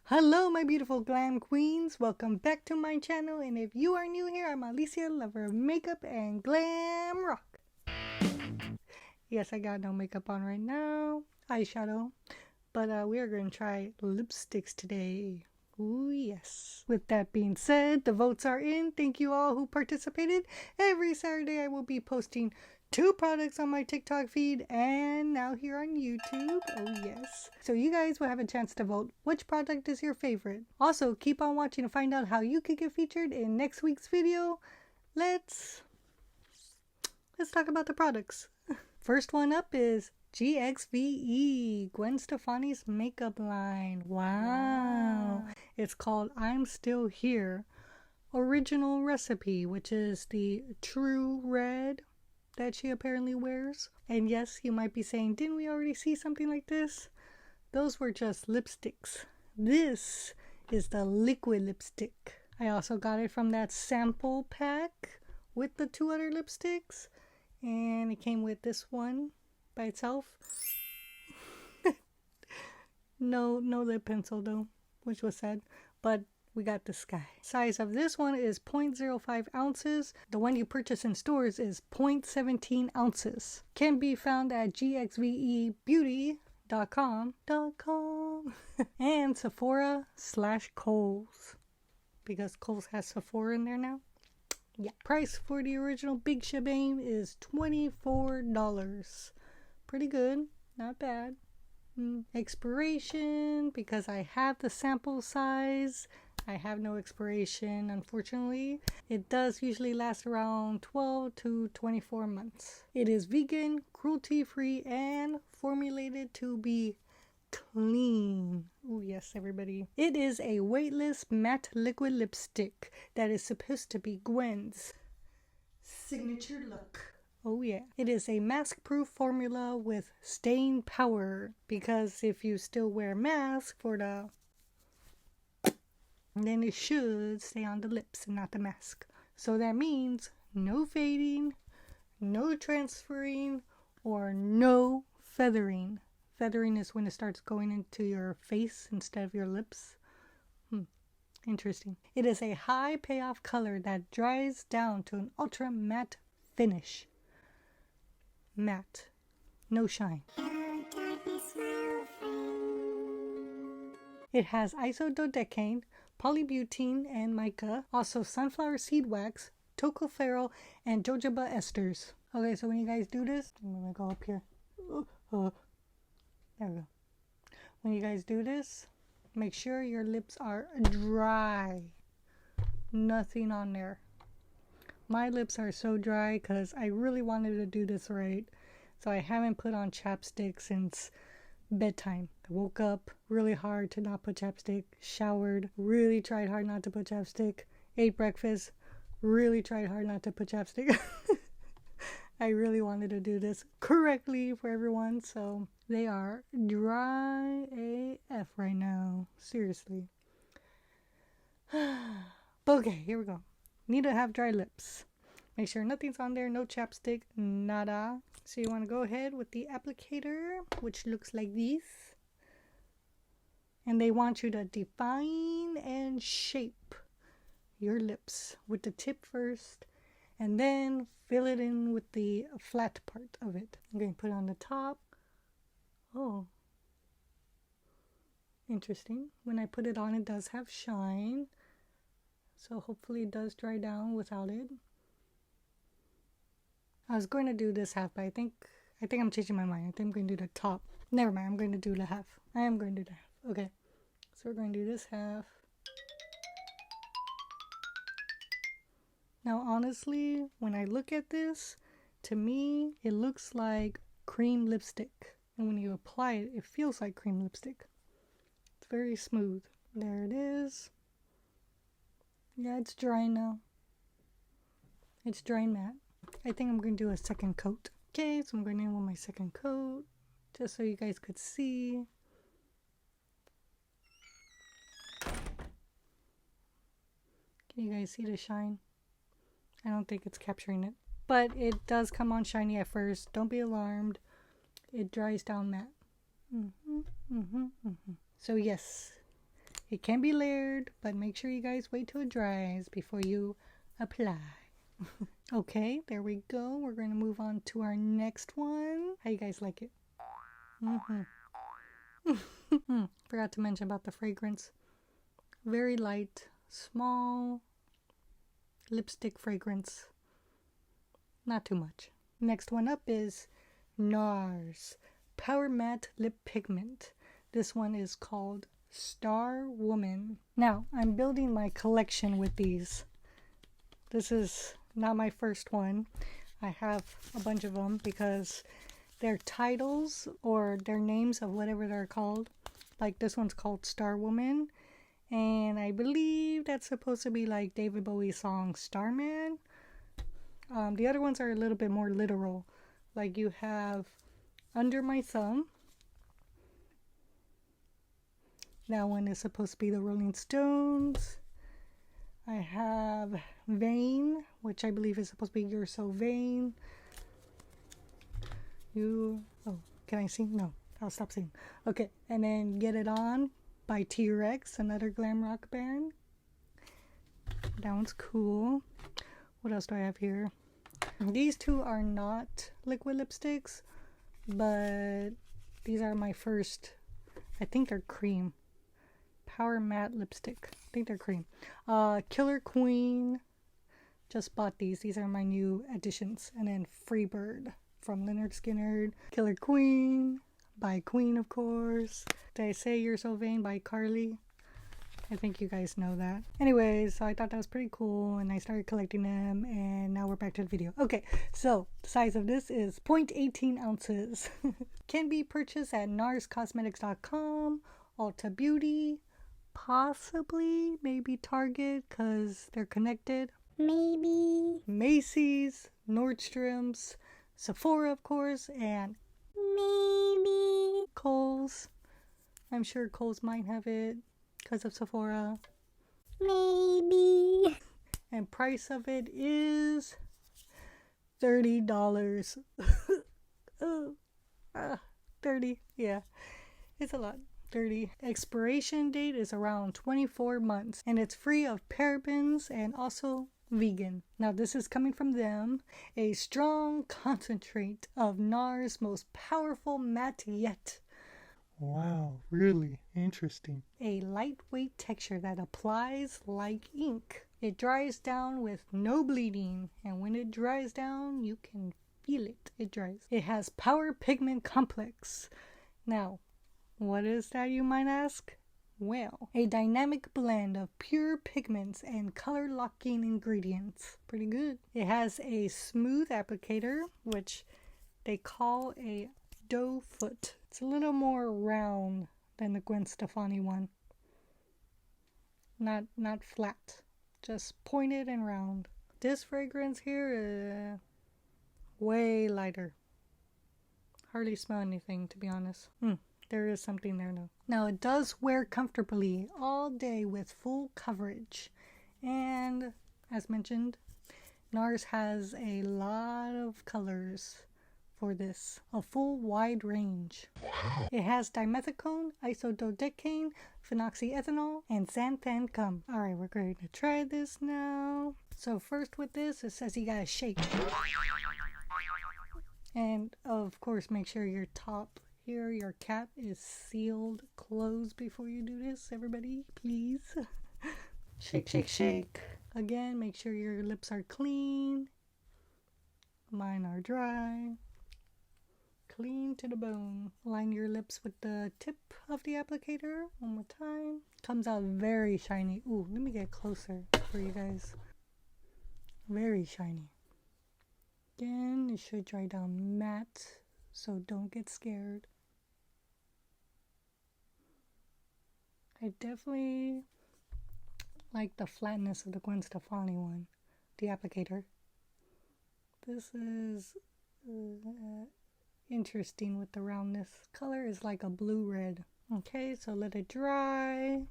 Hello my beautiful glam queens, welcome back to my channel, and if you are new here, I'm Alicia, lover of makeup and glam rock. Yes, I got no makeup on right now, eyeshadow, but we are going to try lipsticks today. Ooh yes. With that being said, the votes are in. Thank you all who participated. Every Saturday I will be posting 2 products on my TikTok feed and now here on YouTube. Oh yes. So you guys will have a chance to vote which product is your favorite. Also, keep on watching to find out how you could get featured in next week's video. Let's talk about the products. First one up is GXVE, Gwen Stefani's makeup line. Wow. It's called I'm Still Here Original Recipe, which is the true red that she apparently wears. And yes, you might be saying, didn't we already see something like this? Those were just lipsticks. This is the liquid lipstick. I also got it from that sample pack with the 2 other lipsticks. And it came with this one by itself. No lip pencil though, which was sad. But we got this guy. Size of this one is 0.05 ounces. The one you purchase in stores is 0.17 ounces. Can be found at gxvebeauty.com and Sephora/Kohl's, because Kohl's has Sephora in there now. Yeah. Price for the original big shebang is $24. Pretty good, not bad. Expiration, because I have the sample size, I have no expiration, unfortunately. It does usually last around 12 to 24 months. It is vegan, cruelty-free, and formulated to be clean. Oh yes, everybody. It is a weightless matte liquid lipstick that is supposed to be Gwen's signature look. Oh yeah. It is a mask-proof formula with staying power, because if you still wear a mask for the, then it should stay on the lips and not the mask. So that means no fading, no transferring, or no feathering. Feathering is when it starts going into your face instead of your lips. Interesting. It is a high payoff color that dries down to an ultra matte finish. Matte. No shine. It has isododecane, polybutene, and mica. Also sunflower seed wax, tocopherol, and jojoba esters. Okay, so when you guys do this, I'm gonna go up here. There we go. When you guys do this, make sure your lips are dry. Nothing on there. My lips are so dry because I really wanted to do this right. So I haven't put on chapstick since bedtime. I woke up really hard to not put chapstick, showered, really tried hard not to put chapstick, ate breakfast, really tried hard not to put chapstick. I really wanted to do this correctly for everyone, so they are dry AF right now. Seriously. Okay, here we go. Need to have dry lips. Make sure nothing's on there, no chapstick, nada. So you want to go ahead with the applicator, which looks like this. And they want you to define and shape your lips with the tip first, and then fill it in with the flat part of it. I'm going to put it on the top. Oh, interesting. When I put it on, it does have shine. So hopefully it does dry down without it. I was going to do this half, but I think I'm changing my mind. I think I'm going to do the top. Never mind, I'm going to do the half. I am going to do the half. Okay. So we're going to do this half. Now honestly, when I look at this, to me, it looks like cream lipstick. And when you apply it, it feels like cream lipstick. It's very smooth. There it is. Yeah, it's dry now. It's dry matte. I think I'm going to do a second coat. Okay, so I'm going in with my second coat, just so you guys could see. Can you guys see the shine? I don't think it's capturing it, but it does come on shiny at first. Don't be alarmed. It dries down matte. So yes, It can be layered, but make sure you guys wait till it dries before you apply. Okay, there we go. We're going to move on to our next one. How you guys like it? Forgot to mention about the fragrance. Very light, small lipstick fragrance. Not too much. Next one up is Nars Powermatte Lip Pigment. This one is called Starwoman. Now, I'm building my collection with these. This is not my first one. I have a bunch of them because their titles or their names of whatever they're called. Like this one's called Starwoman. And I believe that's supposed to be like David Bowie's song Starman. The other ones are a little bit more literal. Like you have Under My Thumb. That one is supposed to be the Rolling Stones. I have Vain, which I believe is supposed to be You're So Vain. Oh, can I sing? No, I'll stop singing. Okay, and then Get It On by T-Rex, another glam rock band. That one's cool. What else do I have here? These two are not liquid lipsticks, but these are my first, I think they're cream. Power Matte Lipstick. I think they're cream. Killer Queen. Just bought these. These are my new additions. And then Freebird from Lynyrd Skynyrd. Killer Queen by Queen, of course. Did I say You're So Vain by Carly? I think you guys know that. Anyways, so I thought that was pretty cool and I started collecting them and now we're back to the video. Okay, so the size of this is 0.18 ounces. Can be purchased at narscosmetics.com, Ulta Beauty, possibly maybe Target because they're connected. Maybe Macy's, Nordstrom's, Sephora of course, and maybe Kohl's. I'm sure Kohl's might have it because of Sephora. Maybe. And price of it is $30. 30, yeah, it's a lot. 30. Expiration date is around 24 months and it's free of parabens and also vegan. Now this is coming from them. A strong concentrate of NARS most powerful matte yet. Wow, really interesting. A lightweight texture that applies like ink. It dries down with no bleeding, and when it dries down, you can feel it. It dries. It has power pigment complex. Now, what is that, you might ask? Well, a dynamic blend of pure pigments and color locking ingredients. Pretty good. It has a smooth applicator, which they call a doe foot. It's a little more round than the Gwen Stefani one. Not flat, just pointed and round. This fragrance here is way lighter. Hardly smell anything, to be honest. There is something there now. Now it does wear comfortably all day with full coverage. And as mentioned, NARS has a lot of colors for this. A full wide range. Wow. It has dimethicone, isododecane, phenoxyethanol, and xanthan gum. Alright, we're going to try this now. So first with this, it says you gotta shake. And of course make sure your top here, your cap is sealed closed before you do this. Everybody, please. Shake, shake, shake. Again, make sure your lips are clean. Mine are dry. Clean to the bone. Line your lips with the tip of the applicator. One more time. Comes out very shiny. Ooh, let me get closer for you guys. Very shiny. Again, it should dry down matte, so don't get scared. I definitely like the flatness of the Gwen Stefani one, the applicator. This is interesting with the roundness. Color is like a blue-red. Okay, so let it dry.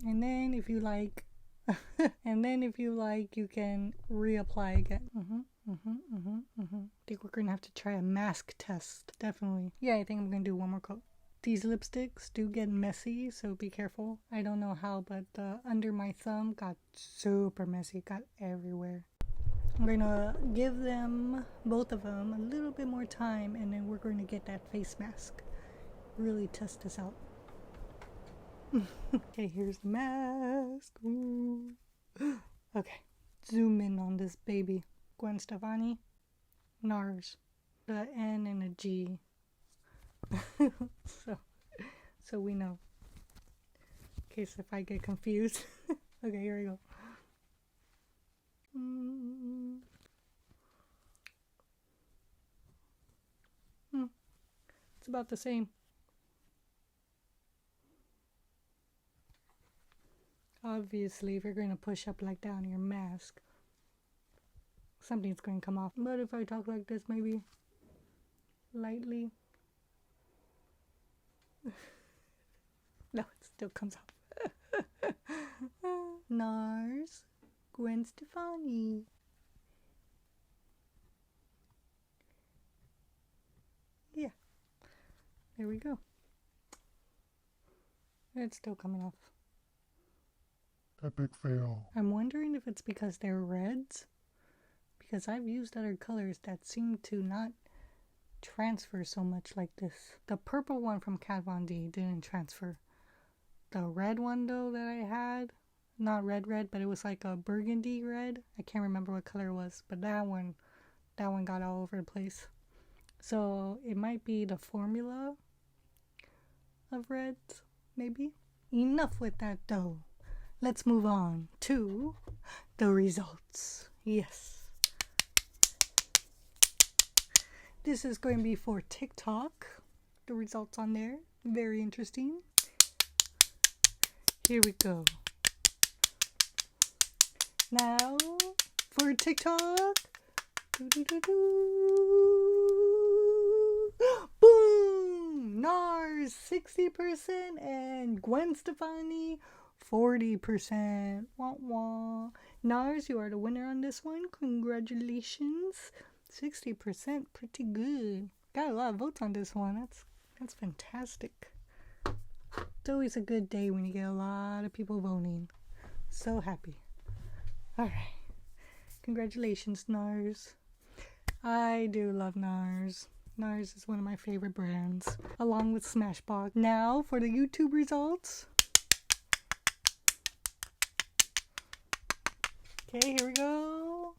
And then if you like, you can reapply again. I think we're gonna have to try a mask test. Definitely. Yeah, I think I'm gonna do one more coat. These lipsticks do get messy, so be careful. I don't know how, but under my thumb got super messy, got everywhere. I'm going to give them, both of them, a little bit more time, and then we're going to get that face mask. Really test this out. Okay, here's the mask. Ooh. Okay, zoom in on this baby. Gwen Stefani, Nars, the N and a G. so we know. In case if I get confused. Okay, here we go. It's about the same. Obviously, if you're going to push up like that on your mask, something's going to come off. But if I talk like this, maybe lightly. No, it still comes off. Nars, Gwen Stefani. Yeah, there we go. It's still coming off. Epic fail. I'm wondering if it's because they're reds, because I've used other colors that seem to not transfer so much like this. The purple one from Kat Von D didn't transfer. The red one though that I had, not red, but it was like a burgundy red. I can't remember what color it was, but that one got all over the place. So it might be the formula of reds, maybe. Enough with that though. Let's move on to the results. Yes. This is going to be for TikTok. The results on there. Very interesting. Here we go. Now, for TikTok. Boom! Nars 60% and Gwen Stefani 40%. Wah wah. Nars, you are the winner on this one. Congratulations. 60%, pretty good. Got a lot of votes on this one. That's fantastic. It's always a good day when you get a lot of people voting. So happy. Alright. Congratulations, Nars. I do love Nars. Nars is one of my favorite brands, along with Smashbox. Now for the YouTube results. Okay, here we go.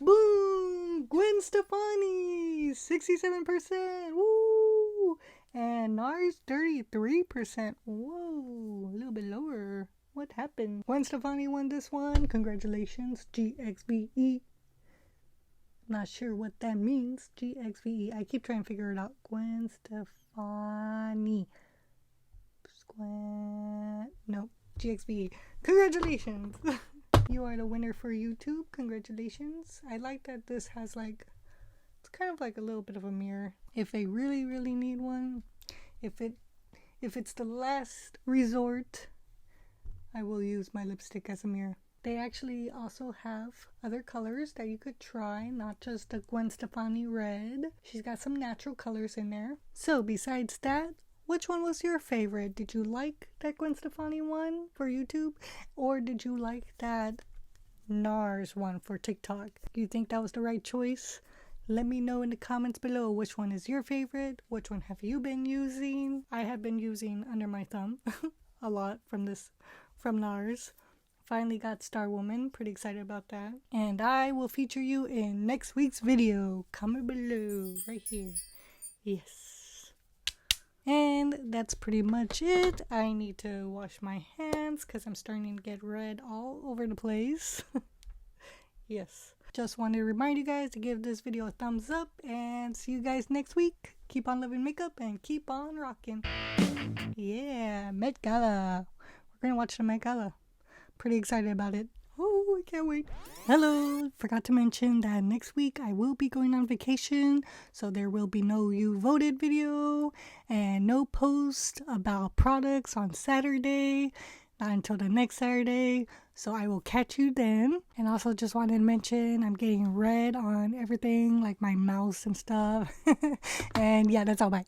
Boom! Gwen Stefani, 67%. Woo! And Nars, 33%. Whoa, a little bit lower. What happened? Gwen Stefani won this one. Congratulations, GXVE. Not sure what that means. GXVE. I keep trying to figure it out. Gwen Stefani. Nope. GXVE. Congratulations. You are the winner for YouTube. Congratulations. I like that this has like, it's kind of like a little bit of a mirror. If they really, really need one, if it's the last resort, I will use my lipstick as a mirror. They actually also have other colors that you could try, not just the Gwen Stefani red. She's got some natural colors in there. So besides that, which one was your favorite? Did you like that Gwen Stefani one for YouTube? Or did you like that Nars one for TikTok? Do you think that was the right choice? Let me know in the comments below which one is your favorite. Which one have you been using? I have been using under my thumb a lot from Nars. Finally got Starwoman. Pretty excited about that. And I will feature you in next week's video. Comment below right here. Yes. And that's pretty much it. I need to wash my hands because I'm starting to get red all over the place. Yes. Just wanted to remind you guys to give this video a thumbs up and see you guys next week. Keep on loving makeup and keep on rocking. Yeah, Met Gala. We're going to watch the Met Gala. Pretty excited about it. Oh, I can't wait. Hello. Forgot to mention that next week I will be going on vacation. So there will be no You Voted video and no post about products on Saturday. not until the next Saturday. So I will catch you then. And also just wanted to mention I'm getting red on everything, like my mouse and stuff. And yeah, that's all. Bye.